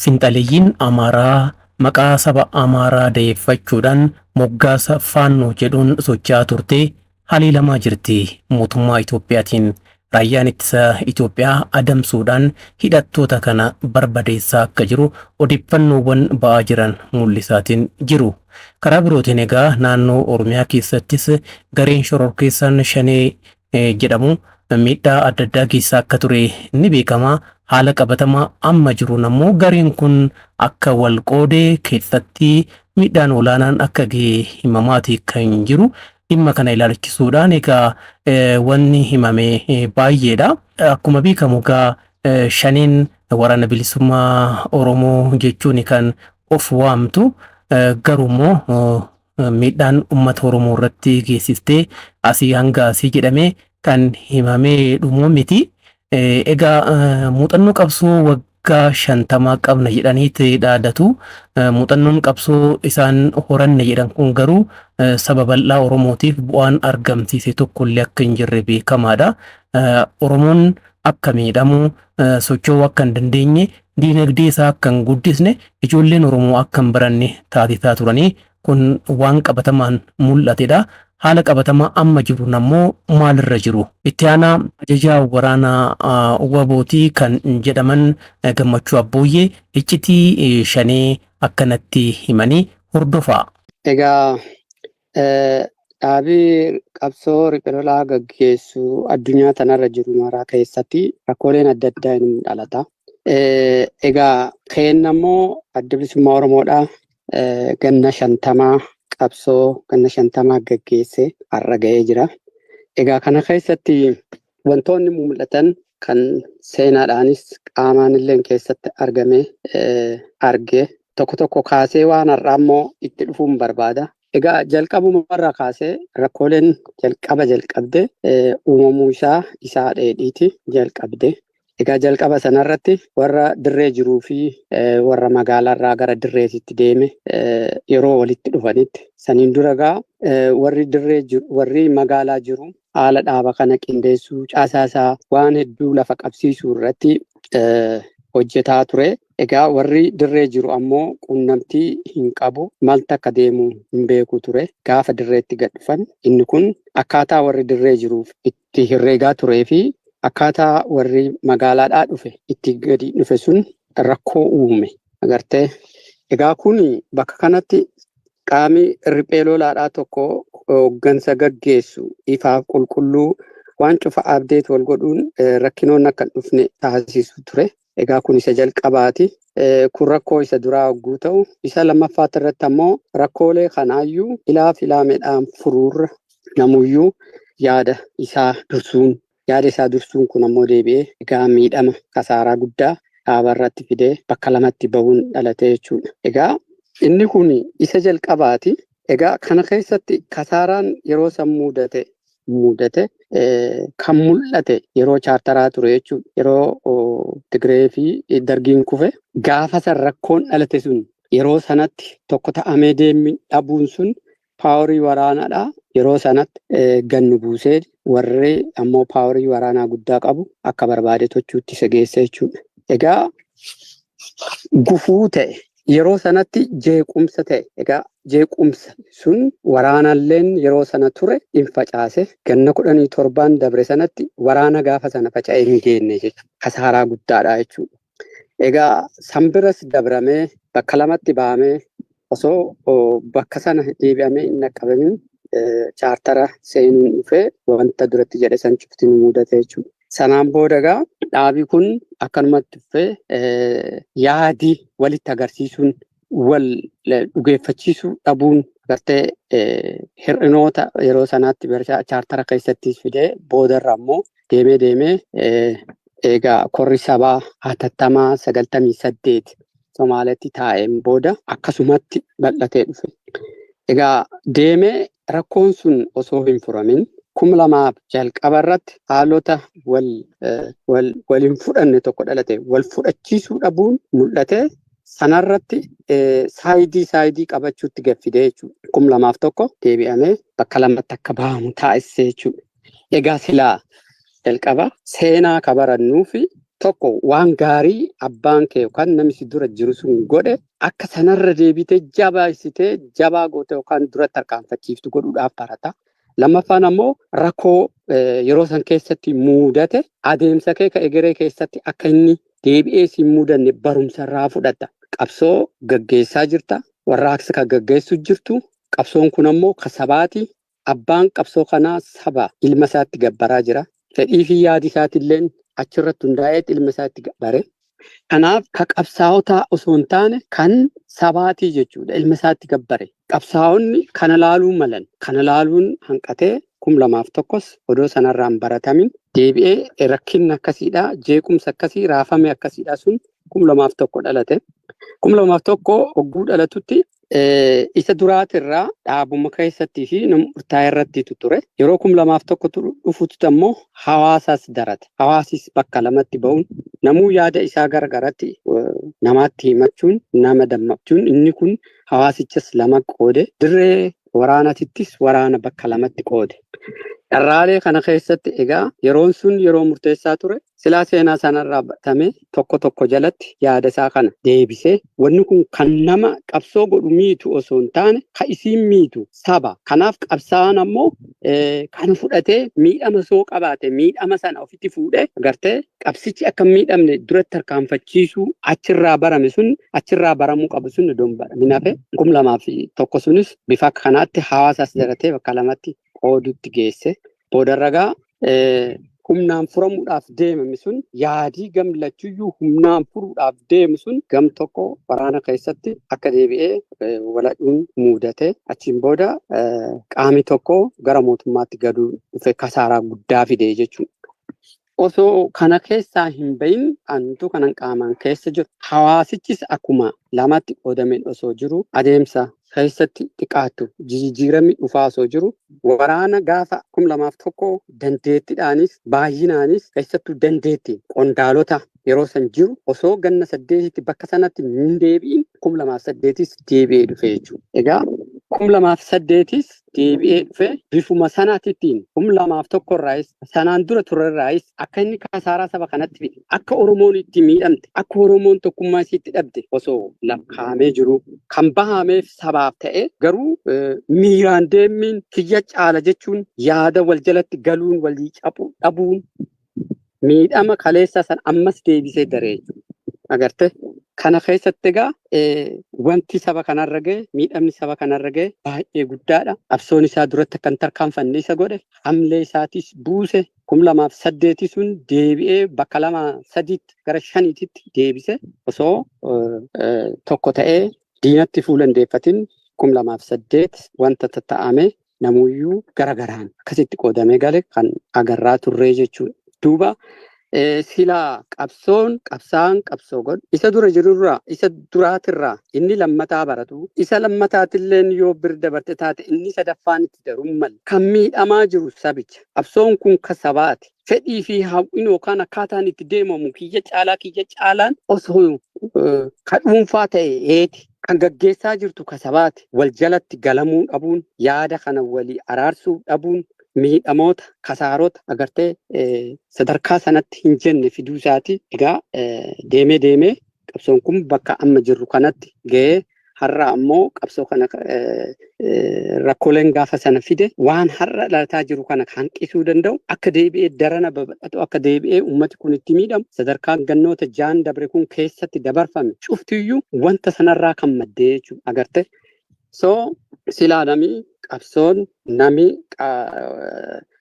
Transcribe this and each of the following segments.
Finxaaleeyyiin Amaaraa maqaa saba Amaaraa da'eeffachuudhaan moggaasa faannoo jedhuun socho'aa turte haleelamaa jirti. Mootummaa Itoophiyaatiin raayyaan ittisa Itoophiyaa adamsuudhaan hidhattoota kana barbadeessaa akka jiru odeeffannoowwan ba'aa jiran mul'isaatiin jiru. Karaa birootiin egaa naannoo Oromiyaa keessattis gareen shororkeessaan Shanee jedhamu miidhaa adda addaa geessaa akka ture ni beekama. Haala qabatamaa amma jiru ammoo gareen kun akka wal qoodee keessatti miidhaan olaanaan akka ga'e himamaati kan jiru. Dhimma kana ilaalchisuudhaan egaa wanni himame baay'eedha. Akkuma beekamu egaa Shaneen waraana bilisummaa Oromoo jechuun kan of waamtu garuummoo miidhaan uummata Oromoo irratti geessistee asii hanga asii jedhamee kan himamee dhumu miti. Egaa muuxannoo qabsoo waggaa 50 qabna jedhaniiti dhaadatu. Muuxannoon qabsoo isaan horanne jedhan kun garuu saba bal'aa Oromootiif bu'aan argamsiise tokkollee akka hin jirre beekamaadha. Oromoon akka miidhamu socho'uu akka hin dandeenye diinagdee isaa akka hin guddisne ijoolleen Oromoo akka hin baranne taasisaa turanii kun waan qabatamaan mul'atedha. Haala qabatamaa amma jiru ammoo maalirra jiru? Itti aanaa ajajaa waraanaa wabootii kan jedhaman Gammachuu Abbooyyee iccitii Shanee akkanatti himanii hordofaa. Egaa dhaabii qabsoo riphee lolaa gaggeessu addunyaa tanarra jiru maraa keessatti rakkooleen adda addaa ni dhalata. Egaa kennammoo adda bilisummaa Oromoodhaa ganna 50 qabsoo ganna 50 gaggeesse har'a ga'ee jira. Egaa kana keessatti wantoonni mul'atan kan seenaadhaanis qaamaan illee keessatti argame arge tokko kaasee waan har'aa immoo itti dhufuun barbaada. Egaa jalqabumarraa kaasee rakkooleen jalqabde uumamuu isaa dheedhiiti jalqabde. Egaa jalqaba sanarratti warra dirree jiruu fi warra magaalaarraa gara dirreetitti deeme yeroo walitti dhufanitti saniin dura gaa warri magaalaa jiru haala dhaaba kana qindeessuu caasaasaa waan hedduu lafa qabsiisuu irratti hojjetaa ture. Egaa warri dirree jiru ammoo quunnamtii hin qabu maaltu akka deemu hin beeku ture. Gaafa dirreetti gad dhufan inni kun akkaataa warri dirree jiruuf itti herreegaa turee fi akkaataa warri magaalaadhaa dhufe itti gadi dhufe sun rakkoo uume agartee. Egaa kun bakka kanatti qaamni riphee lolaadhaa tokko hooggansa gaggeessu ifaaf qulqulluu waan cufa abdeet wal godhuun rakkinoon akka hin dhufne taasisu ture. Egaa kun isa jalqabaati. Kun rakkoo isa duraa hogguu ta'u isa lammaffaatti irratti ammoo rakkoolee kanaayyuu ilaameedhaan furuurra namuyyuu yaada isaa dursuun kun ammoo deebi'ee egaa miidhama kasaaraa guddaa dhaaba irratti fidee bakka lamatti bahuun dhalate jechuudha. Egaa inni kun isa jalqabaati. Egaa kana keessatti kasaaraan yeroo san mudate kan mul'ate yeroo chaartaraa ture jechuudha. Yeroo Tigree fi Dargiin kufe gaafa san rakkoon dhalate sun yeroo sanatti tokko ta'amee deemni dhabuun sun paaworii waraanaadhaa. Yeroo sanatti gannu buusee warri ammoo paaworii waraanaa guddaa qabu akka barbaade tochuutti isa geesse jechuudha. Egaa gufuu ta'e yeroo sanatti jeequmsa ta'e. Egaa jeequmsa sun waraanalleen yeroo sana ture hin facaase ganna 17 dabre sanatti waraana gaafa sana faca'ee hin geenne jechuudha. Kasaaraa guddaadha jechuudha. Egaa sanbiras dabramee bakka lamatti bahamee osoo bakka sana deebi'amee hin dhaqqabamin chaartara seenuun dhufee wanta duratti jedhe san cufti nu mudate jechuudha. Sanaan booda egaa dhaabii kun akkanumatti dhufee yaadii walitti agarsiisuun wal dhugeeffachiisuu dhabuun gartee hir'inoota yeroo sanaatti chaartara keessatti fidee boodarra ammoo deemee egaa korri sabaa hatattamaa 98 Somaaliyaatti taa'een booda akkasumatti bal'atee dhufe. Egaa deemee rakkoon sun osoo hin furamin 2000 jalqaba irratti haalota waliin fudhanne tokko dhalate wal fudhachiisuu dhabuun mul'ate. Sanarratti saayidii qabachuutti gaffidee jechuudha. 2001 deebi'amee bakka lamatti akka bahamu taasisee jechuudha. Egaa silaa jalqaba seenaa kabarannuu fi tokko waan gaarii abbaan kee yookaan namni si dura jiru sun godhe akka sanarra deebitee jabaasitee jabaa goote yookaan dura tarkaanfachiiftu godhuudhaaf barata. Lammaffaan ammoo rakkoo yeroo san keessatti mudate adeemsa kee egeree keessatti akka inni deebi'ee si mudanne barumsa irraa fudhata. Qabsoo gaggeessaa jirta. Warraaqsa kan gaggeessu jirtu. Qabsoon kun ammoo kasabaati. Abbaan qabsoo kanaa saba ilma isaatti gabbaraa jira. Fedhii fi yaadi isaatillee achirratti hundaa'ee ilma isaatti gabbare. Kanaaf ka qabsaa'otaa osoo hin taane kan sabaatii jechuudha. Ilma isaatti gabbare. Qabsaa'onni kana laaluu malan. Kana laaluun hanqatee 2001 odoo sanarraan baratamin deebi'ee rakkinni akkasiidha. Jeequmsa akkasii raafame akkasiidha sun 2001 dhalate. 2001 hogguu dhalatutti isa duraatirraa dhaabuma keessattii fi nama murtaa'e irrattitu ture. Yeroo 2001 dhufutti ammoo hawaasaas darate. Hawaasis bakka lamatti ba'uun namuu yaada isaa garagaratti namaatti himachuun nama dammaqchuun inni kun hawaasichas lama qoode. Dirree waraanatittis waraana bakka lamatti qoode. Dharraalee kana keessatti egaa yeroon sun yeroo murteessaa ture. Silaa seenaa sanarraa batamee tokko jalatti yaada isaa kana deebisee wanni kun kan nama qabsoo godhu miitu osoo hin taane kan isiin miitu saba. Kanaaf qabsaa'aan ammoo kan fudhatee miidhama soo qabaate miidhama sana ofitti fuudhee agartee qabsichi akka miidhamne duratti tarkaanfachiisuu achirraa barame sun achirraa baramuu qabu sun idoon baramin hafe 2001 sunis bifa kanaatti hawaasaas daratee bakka lamatti qoodutti geesse. Boodarragaa humnaan furamuudhaaf deemame sun yaadii gamlachuyyuu humnaan furuudhaaf deemu sun gam tokko waraana keessatti akka deebi'ee waladhuun mudate achiin booda qaami tokko gara mootummaatti gaduu dhufe kasaaraa guddaa fide jechuudha. Osoo kana keessaa hin bahin antu kanan qaamaan keessa jiru. Hawaasichis akkuma lamatti qoodameen osoo jiru adeemsa keessatti xiqqaatu jijjiiramni dhufaa osoo jiru waraana gaafa 2001 dandeettiidhaanis baay'inaanis keessattuu dandeettiin qondaalota yeroo san jiru osoo ganna 8tti bakka sanatti hin deebi'in 2008 deebi'ee dhufe jechuudha. Egaa 2008 deebi'ee dhufe bifuma sanaatittiin 2001 irraayis sanaan dura ture irraayis akka inni kasaaraa saba kanatti fide akka Oromoon itti miidhamte akka Oromoon tokkummaa isiitti dhabde osoo lakkaa'amee jiru kan bahameef sabaaf ta'e garuu miiraan deemiin kiyya caala jechuun yaada wal jalatti galuun walii cabu dhabuun miidhama kaleessa san ammas deebisee daree agarte. Kana keessatti egaa wanti saba kanarra gahe miidhamni saba kanarra gahe baay'ee guddaadha. Qabsoon isaa duratti kan tarkaanfanne isa godhe hamlee isaatis buuse 2008 sun deebi'ee bakka 2-3 gara 5tti deebise osoo tokko ta'ee diinatti fuulandeeffatin 2008 wanta tatta'ame namuyyuu garagaraan akkasitti qoodamee gale kan agarraa turree jechuudha. Duuba silaa qabsaan qabsoo godhu isa dura jirurraa isa duraatirraa inni lammataa baratu isa lammataatilleen yoo bir dabarte taate inni sadaffaan itti daruun mala kan miidhamaa jiru sabicha qabsoon kun ka sabaati fedhii fi hawwiin yookaan akkaataan itti deemamu kiyya caalaan osoo ka dhuunfaa ta'e heeti kan gaggeessaa jirtu ka sabaati wal jalatti galamuu dhabuun yaada kana walii araarsuu dhabuun miidhamoota kasaarota agartee sadarkaa sanatti hin jenne fiduu isaati. Egaa deemee qabsoon kun bakka amma jirru kanatti ga'ee har'a ammoo qabsoo kana rakkooleen gaafa sana fide waan har'a dhalataa jiru kana hanqisuu danda'u akka deebi'ee darana babal'atu akka deebi'ee ummati kun itti miidhamu sadarkaan gannoota jaan dabre kun keessatti dabarfame cuftiyyuu wanta sanarraa kan maddee jechuudha agarte. So silaa qabsoon nami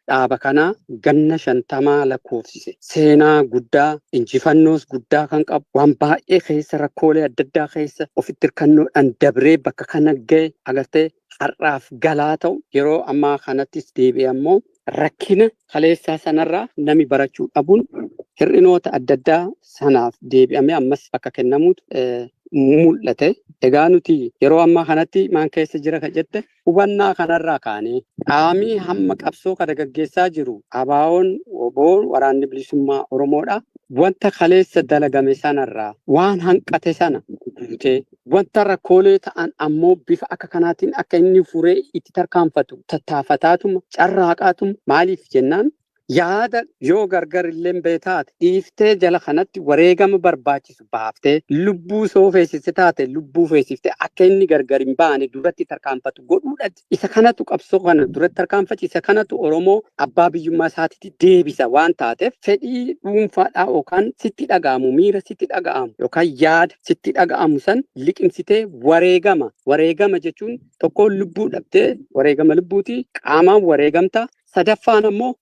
dhaaba kanaa ganna 50 lakkoofsise. Seenaa guddaa, injifannoos guddaa kan qabu, waan baay'ee keessa rakkoolee adda addaa keessa ofitti hirkannoodhaan dabree bakka kana ga'e agartee har'aaf galaa ta'u yeroo ammaa kanattis deebi'e ammoo rakkina kaleessaa sanarraa nami barachuu dhabuun hir'inoota adda addaa sanaaf deebi'amee ammas bakka kennamuutu mul'ate. Egaa nuti yeroo ammaa kanatti maan keessa jira kan jette hubannaa kanarraa kaanee qaamii hamma qabsoo kana gaggeessaa jiru ABO'n waraanni bilisummaa Oromoodha. Wanta kaleessa dalagame sanarraa waan hanqate sana guutee wanta rakkoolee ta'an ammoo bifa akka kanaatiin akka inni furee itti tarkaanfatu tattaafataatuma carraaqaatuma maaliif jennaan yaada yoo gargar illee beetaate dhiiftee jala kanatti wareegama barbaachisu baaftee lubbuu soo feesiste taate lubbuu feesiftee akka inni gargar hin baane duratti tarkaanfatu godhuudhaati. Isa kanatu qabsoo kana duratti tarkaanfachi isa kanatu Oromoo abbaa biyyummaa isaatiitti deebisa waan taateef fedhii dhuunfaadhaa yookaan sitti dhaga'amu miira sitti dhaga'amu yookaan yaada sitti dhaga'amu san liqimsitee wareegama jechuun tokkoon lubbuu dhabdee wareegama lubbuuti qaamaan wareegamta. Sadaffaan ammoo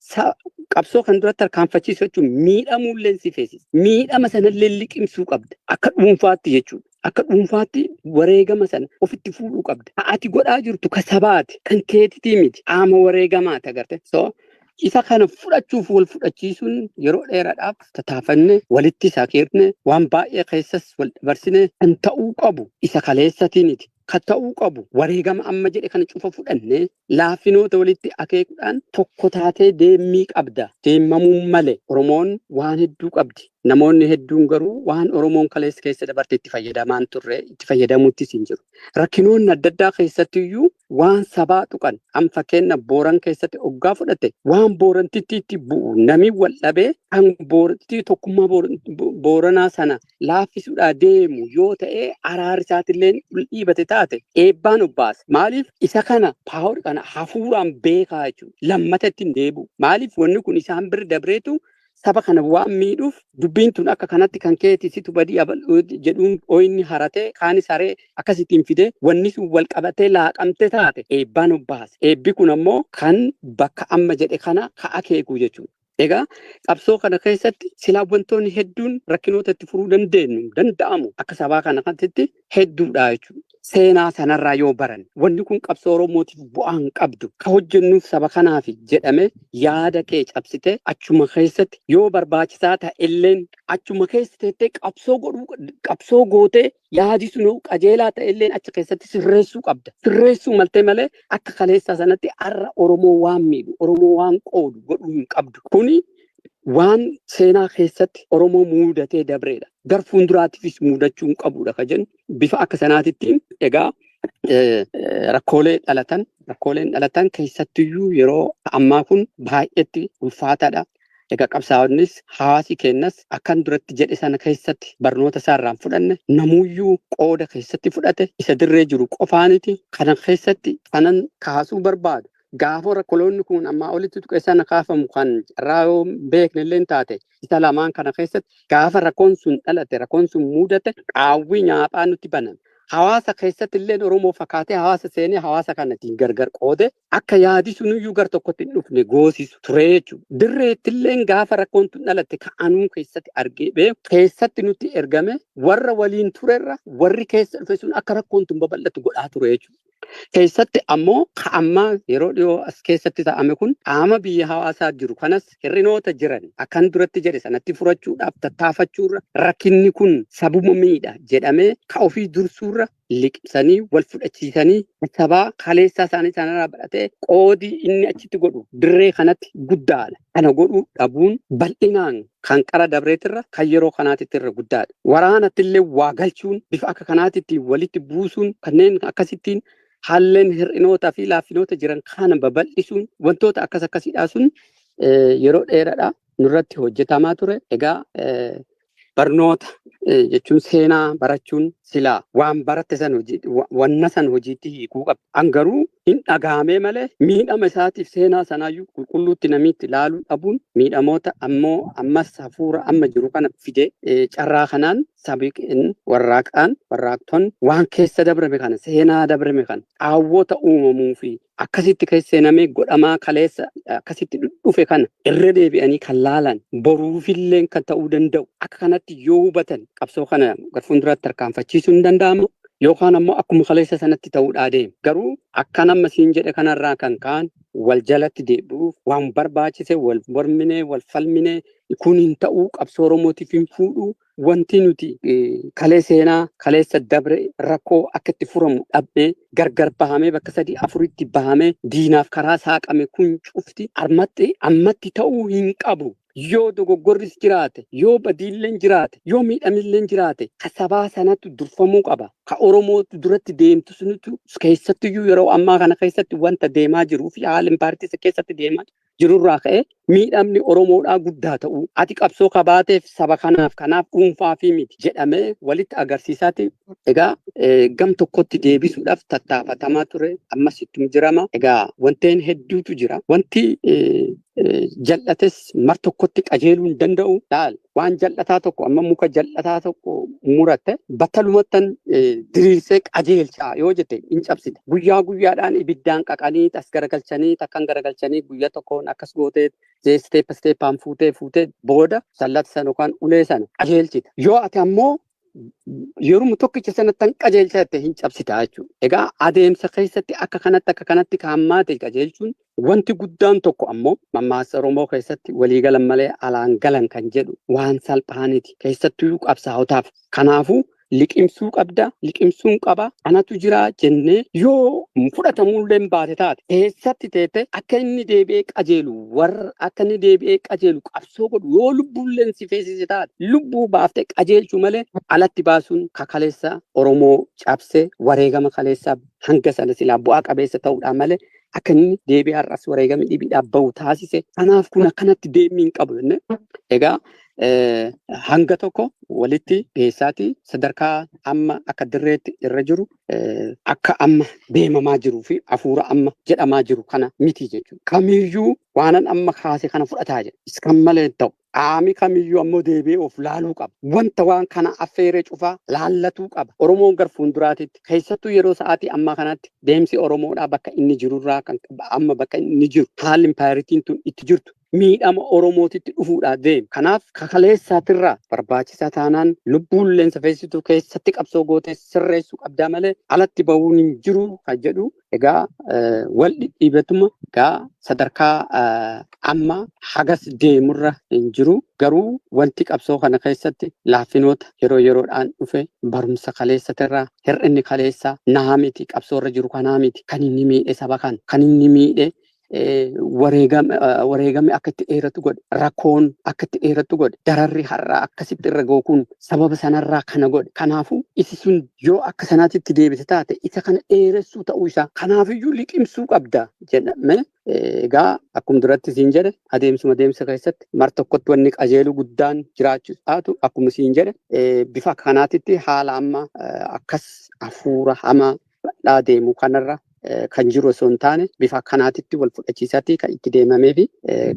qabsoo kan duratti tarkaanfachiisu jechuun miidhamuullee si feesisa. Miidhama sanallee liqimsuu qabda. Akka dhuunfaatti jechuudha. Akka dhuunfaatti wareegama sana ofitti fuudhuu qabda. Ati godhaa jirtu ka sabaati kan keetitii miti. Qaama wareegamaati agarte. Isa kana fudhachuuf wal fudhachiisuun yeroo dheeraadhaaf tataafanne walitti isaa keerne waan baay'ee keessas wal dabarsine kan ta'uu qabu isa kaleessatiiniti. Kan ta'uu qabu wareegama amma jedhe kana cufa fudhannee laafinoota walitti akeekuudhaan tokko taatee deemuu qabda. Deemamuun malee Oromoon waan hedduu qabdi. Namoonni hedduun garuu waan Oromoon kaleessa keessa dabarte itti fayyadamaan turre itti fayyadamuuttis hin jiru. Rakkinoonni adda addaa keessatti iyyuu waan sabaa tuqan amma fakkeenya Booran keessatti hoggaa fudhate waan Boorantitti itti bu'u namni wal dhabee kan Boorantitti tokkummaa Booranaa sana laaffisuudhaa deemu yoo ta'e araarri isaatillee dhiibate taate eebbaan obbaasa. Maaliif isa kana paawur kana hafuuraan beekaa jechuudha. Lammata ittiin deebi'u. Maaliif wanni kun isaan bira dabreetu saba kana waan miidhuuf dubbiin tun akka kanatti kan keetisitu badii jedhuun ooyinni haratee kaanis haree akkasittiin fidee wanni sun wal qabatee laaqamte taate eebbaan obbaasa. Eebbi kun ammoo kan bakka amma jedhe kana ka'a keekuu jechuudha. Egaa qabsoo kana keessatti silaa wantoonni hedduun rakkinoota itti furuu danda'amu akka sabaa kana kanatti hedduudha jechuudha. Seenaa sanarraa yoo baran wanni kun qabsoo Oromootiif bu'aan qabdu ka hojjennuuf saba kanaaf jedhame yaada kee cabsite achuma keessatti yoo barbaachisaa ta'e illeen achuma keessatti qabsoo gootee yaadi sun qajeelaa ta'e illeen achi keessatti sirreessuu qabda. Sirreessuu maltee malee akka kaleessaa sanatti har'a Oromoo waan miidhu Oromoo waan qoodu godhuu hin qabdu. Kuni waan seenaa keessatti Oromoo muudatee dabreedha. Gar fuulduraatiifis muudachuu hin qabudha ka jennu bifa akka sanaatitti egaa rakkooleen dhalatan keessattiyyuu yeroo ammaa kun baay'eetti ulfaataadha. Egaa qabsaa'onnis hawaasi kennas akkan duratti jedhe sana keessatti barnoota isaarraan fudhanne namuyyuu qooda keessatti fudhate isa dirree jiru qofaaniti kana keessatti kanan kaasuu barbaadu. Gaafa rakkoloonni kun amma olitti tuqeessana kaafamu kan irraa yoo beekne illee taate isa lamaan kana keessatti gaafa rakkoon sun dhalate rakkoon sun mudate qaawwii nyaaphaa nutti baname. Hawaasa keessatti illee Oromoo fakkaatee hawaasa seenee hawaasa kanatti gargar qoode akka yaadi sunuyyuu gar tokkotti hin dhufne goosisu ture jechuudha. Dirreetti illee gaafa rakkoon tun dhalatte ka'anuu keessatti argee beeku keessatti nutti ergame warra waliin turerra warri keessa dhufe sun akka rakkoon tun babal'atu godhaa ture jechuudha. Keessatti ammoo ka'ammaa yeroo dhiyoo as keessatti ta'ame kun qaama biyya hawaasaa jiru kanas hir'inoota jiran akkan duratti jedhe sanatti furachuudhaaf tattaafachuurra rakkinni kun sabuma miidha jedhamee ka ofii dursuurra liqimsanii wal fudhachiisanii sabaa kaleessaa isaanii sanarraa badhatee qoodii inni achitti godhu dirree kanatti guddaadha. Kana godhuu dhabuun bal'inaan kan qara dabreetirra kan yeroo kanaatitti irra guddaadha. Waraanattillee waa galchuun bifa akka kanaatitti walitti buusuun kanneen akkasittiin haalleen hir'inootaa fi laaffinoota jiran kana babal'isuun wantoota akkasiidhaa sun yeroo dheeraadhaa nurratti hojjetamaa ture. Egaa barnoota jechuun seenaa barachuun silaa waan baratte san wanna san hojiitti hiikuu qabda. Angaruu hin dhagahamee malee miidhama isaatiif seenaa sanaayyuu qulqulluutti namitti ilaaluu dhabuun miidhamoota ammoo ammas hafuura amma jiru kana fide carraa kanaan sabiqin warraaqtoonni waan keessa dabrame kana seenaa dabrame kana qaawwota uumamuu fi akkasitti keessa seenamee godhamaa kaleessa akkasitti dhufe kana irra deebi'anii kan laalan boruufillee kan ta'uu danda'u akka kanatti yoo hubatan qabsoo kana garfuulduratti tarkaanfachiisuu hin danda'amu. Yookaan ammoo akkuma kaleessa sanatti ta'uudhaa deema. Garuu akka nama siin jedhe kanarraa kan ka'an wal jalatti deebi'uuf waan barbaachise wal mormine wal falmine kun hin ta'uu qabsoo Oromootiif hin fuudhu wanti nuti kaleessa dabre rakkoo akka itti furamu dhabnee gargar bahamee bakka 3-4tti bahamee diinaaf karaa saaqame kun cufti ammatti ta'uu hin qabu. Yoo dogoggorris jiraate, yoo badiilleen jiraate, yoo miidhamilleen jiraate, ka sabaa sanatti durfamuu qaba. Ka Oromootu duratti deemtu sunitu keessattiyyuu yeroo ammaa kana keessatti wanta deemaa jiruu fi haala paartii keessatti deemaa jirurraa ka'ee miidhamni Oromoodhaa guddaa ta'uu ati qabsoo kabaateef saba kanaaf dhuunfaa fi miti jedhamee walitti agarsiisaati. Egaa gam tokkotti deebisuudhaaf tattaafatamaa ture ammas ittum jirama. Egaa wanteen hedduutu jira. Wanti jal'ates mar tokkotti qajeeluu hin danda'u. Laal waan jal'ataa tokko amma muka jal'ataa tokko muratte battalumattan diriirsee qajeelchaa yoo jette hin cabsite. Guyyaa guyyaadhaan ibiddaan qaqanii as garagalchanii takkan garagalchanii guyyaa tokkoon akkas gootee steepaan fuutee booda sallata sana yookaan ulee sana qajeelchita. Yoo ati ammoo yeroo tokkicha sanatti qajeelchatte hin cabsita jechuudha. Egaa adeemsa keessatti akka kanatti kaammaate qajeelchuun wanti guddaan tokko ammoo mammaaksa Oromoo keessatti waliigalan malee alaan galan kan jedhu waan salphaaniti keessattuu qabsaa'otaaf. Kanaafuu liqimsuu qabda, liqimsuun qaba. Anatu jira jennee yoo fudhatamullee baate taate eessatti teete akka inni deebi'ee qajeelu warra akka inni deebi'ee qajeelu qabsoo godhu yoo lubbuulleen si feesise taate lubbuu baaftee qajeelchuu malee alatti baasuun kakaleessa Oromoo cabsee wareegama kaleessaa hanga sana silaa bu'aa qabeessa ta'uudhaan malee akka inni deebi'ee har'as wareegama dhibiidhaaf bahu taasise. Kanaaf kun akkanatti deemii hin qabu jennee egaa hanga tokko walitti geessaati sadarkaa amma akka dirreetti irra jiru akka amma deemamaa jiruu fi hafuura amma jedhamaa jiru kana miti jechuudha. Kamiyyuu waanan amma kaase kana fudhataa jira. Iskan malee ta'u qaami kamiyyuu ammoo deebi'ee of laaluu qaba. Wanta waan kana affeeree cufaa laallatuu qaba. Oromoon gar fuulduraatitti keessattuu yeroo sa'aatii ammaa kanatti deemsi Oromoodhaa bakka inni jirurraa kan amma bakka inni jiru haalli impaayiritiin tun itti jirtu. Miidhama Oromootitti dhufuudhaa deema. Kanaaf kakaleessaatirraa barbaachisaa taanaan lubbuulleen safeessituu keessatti qabsoo gootee sirreessuu qabdaa malee alatti bahuun hin jiru kan jedhu. Egaa wal dhidhiibatuma egaa sadarkaa amma hagas deemurra hin jiru. Garuu wanti qabsoo kana keessatti laaffinoota yeroo yeroodhaan dhufe barumsa kaleessatirraa hir'inni kaleessaa naa miti qabsoorra jiru kanaa miti kan inni miidhe saba kana kan inni miidhe. Wareegame akka itti dheeratu godhe rakkoon akka itti dheeratu godhe dararri har'aa akkasitti irra ga'u kun sababa sanarraa kana godhe. Kanaafuu isi sun yoo akka sanaatti itti deebite taate isa kana dheeressuu ta'uu isaa kanaafiyyuu liqimsuu qabda jedhame. Egaa akkuma duratti siin jedhe adeemsa keessatti mar tokkotti wanni qajeeluu guddaan jiraachuu taatu akkuma siin jedhe bifa kanaatitti haala amma akkas hafuura hamaa bal'aa deemu kanarra. Kan jiru osoo hin taane bifa kanaatitti wal fudhachiisatti kan itti deemamee fi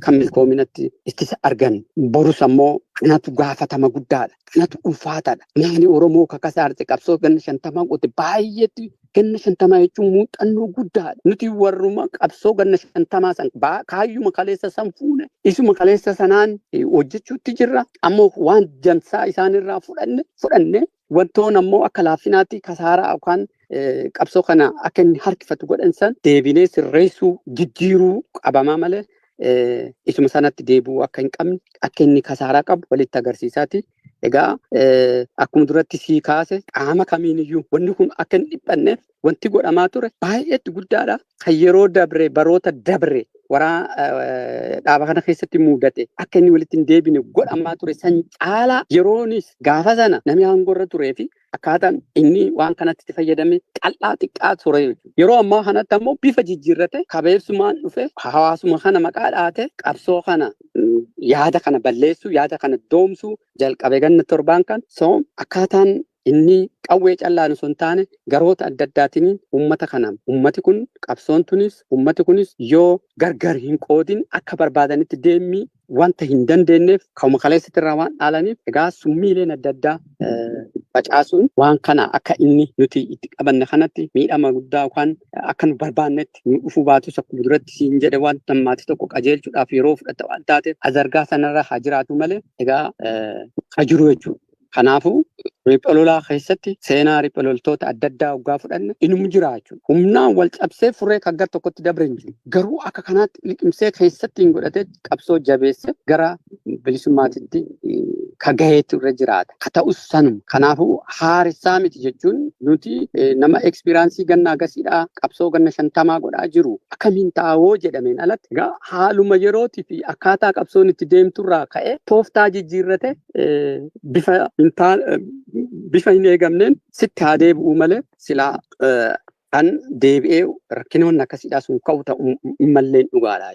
kan milkoominatti ittisa argan. Borus ammoo kanatu gaafatama guddaadha. Kanatu ulfaataadha. Nyaanni Oromoo kakasaarte qabsoo ganna 50 qote baay'eetti ganna 50 jechuun muuxannoo guddaadha. Nuti warruma qabsoo ganna 50 san kaayyuma kaleessa san fuune isuma kaleessa sanaan hojjechuutti jirra. Ammoo waan jamsaa isaanirraa fudhanne wantoon ammoo akka laaffinaatti kasaaraa yookaan qabsoo kana akka inni harkifatu godhan san deebinee sirreessuu jijjiiruu qabamaa malee isuma sanatti deebi'uu akka hin qabne akka inni kasaaraa qabu walitti agarsiisaati. Egaa akkuma duratti sii kaase qaama kamiiniyyuu wanni kun akka hin dhiphanneef wanti godhamaa ture baay'eetti guddaadha. Kan yeroo dabre baroota dabre dhaaba kana keessatti mudate akka inni walitti hin deebine godhamaa ture san caalaa yeroonis gaafa sana namni aangorra turee fi akkaataan inni waan kanatti fayyadame qal'aa xiqqaa ture jechuudha. Yeroo ammaa kanatti ammoo bifa jijjiirrate kabeessumaan dhufe hawaasuma kana maqaa dhaate qabsoo kana yaada kana balleessuu yaada kana doomsuu jalqabe ganna torbaan kan akkaataan inni qawwee callaan osoo hin taane garoota adda addaatiin uummata kanaan uummati kun qabsoon tunis uummati kunis yoo gargar hin qoodin akka barbaadanitti deemii wanta hin dandeenyeef kauma kaleessatti irraa waan dhaalaniif egaa summiileen adda addaa facaasuun waan kana akka inni nuti itti qabanne kanatti miidhama guddaa yookaan akka nu barbaannetti nu dhufuu baatus akkuma duratti siin jedhe waan maatii tokko qajeelchuudhaaf yeroo fudhata waan taateef azargaa sanarra haa jiraatu malee egaa haa jiru jechuudha. Kanaafuu riiphololaa keessatti seenaa riiphololtoota adda addaa waggaa fudhanne inuma jiraachuu. Humnaan wal cabsee furee kan gar tokkotti dabre hin jiru. Garuu akka kanaatti liqimsee keessatti hin godhatee qabsoo jabeesse gara bilisummaatitti kan gaheetu irra jiraata. Ka ta'us sanuma. Kanaafuu haaressaa miti jechuun nuti nama ekspiraansii ganna agasiidhaa qabsoo ganna 50 godhaa jiru. Akkamiin taa'oo jedhameen alatti egaa haaluma yerootii fi akkaataa qabsoon itti deemturraa ka'ee tooftaa jijjiirrate bifa hin eegamneen sitti haa deebi'uu malee silaa kan deebi'ee rakkinoonni akkasiidhaa sun ka'u ta'uu hin malleen dhugaadha.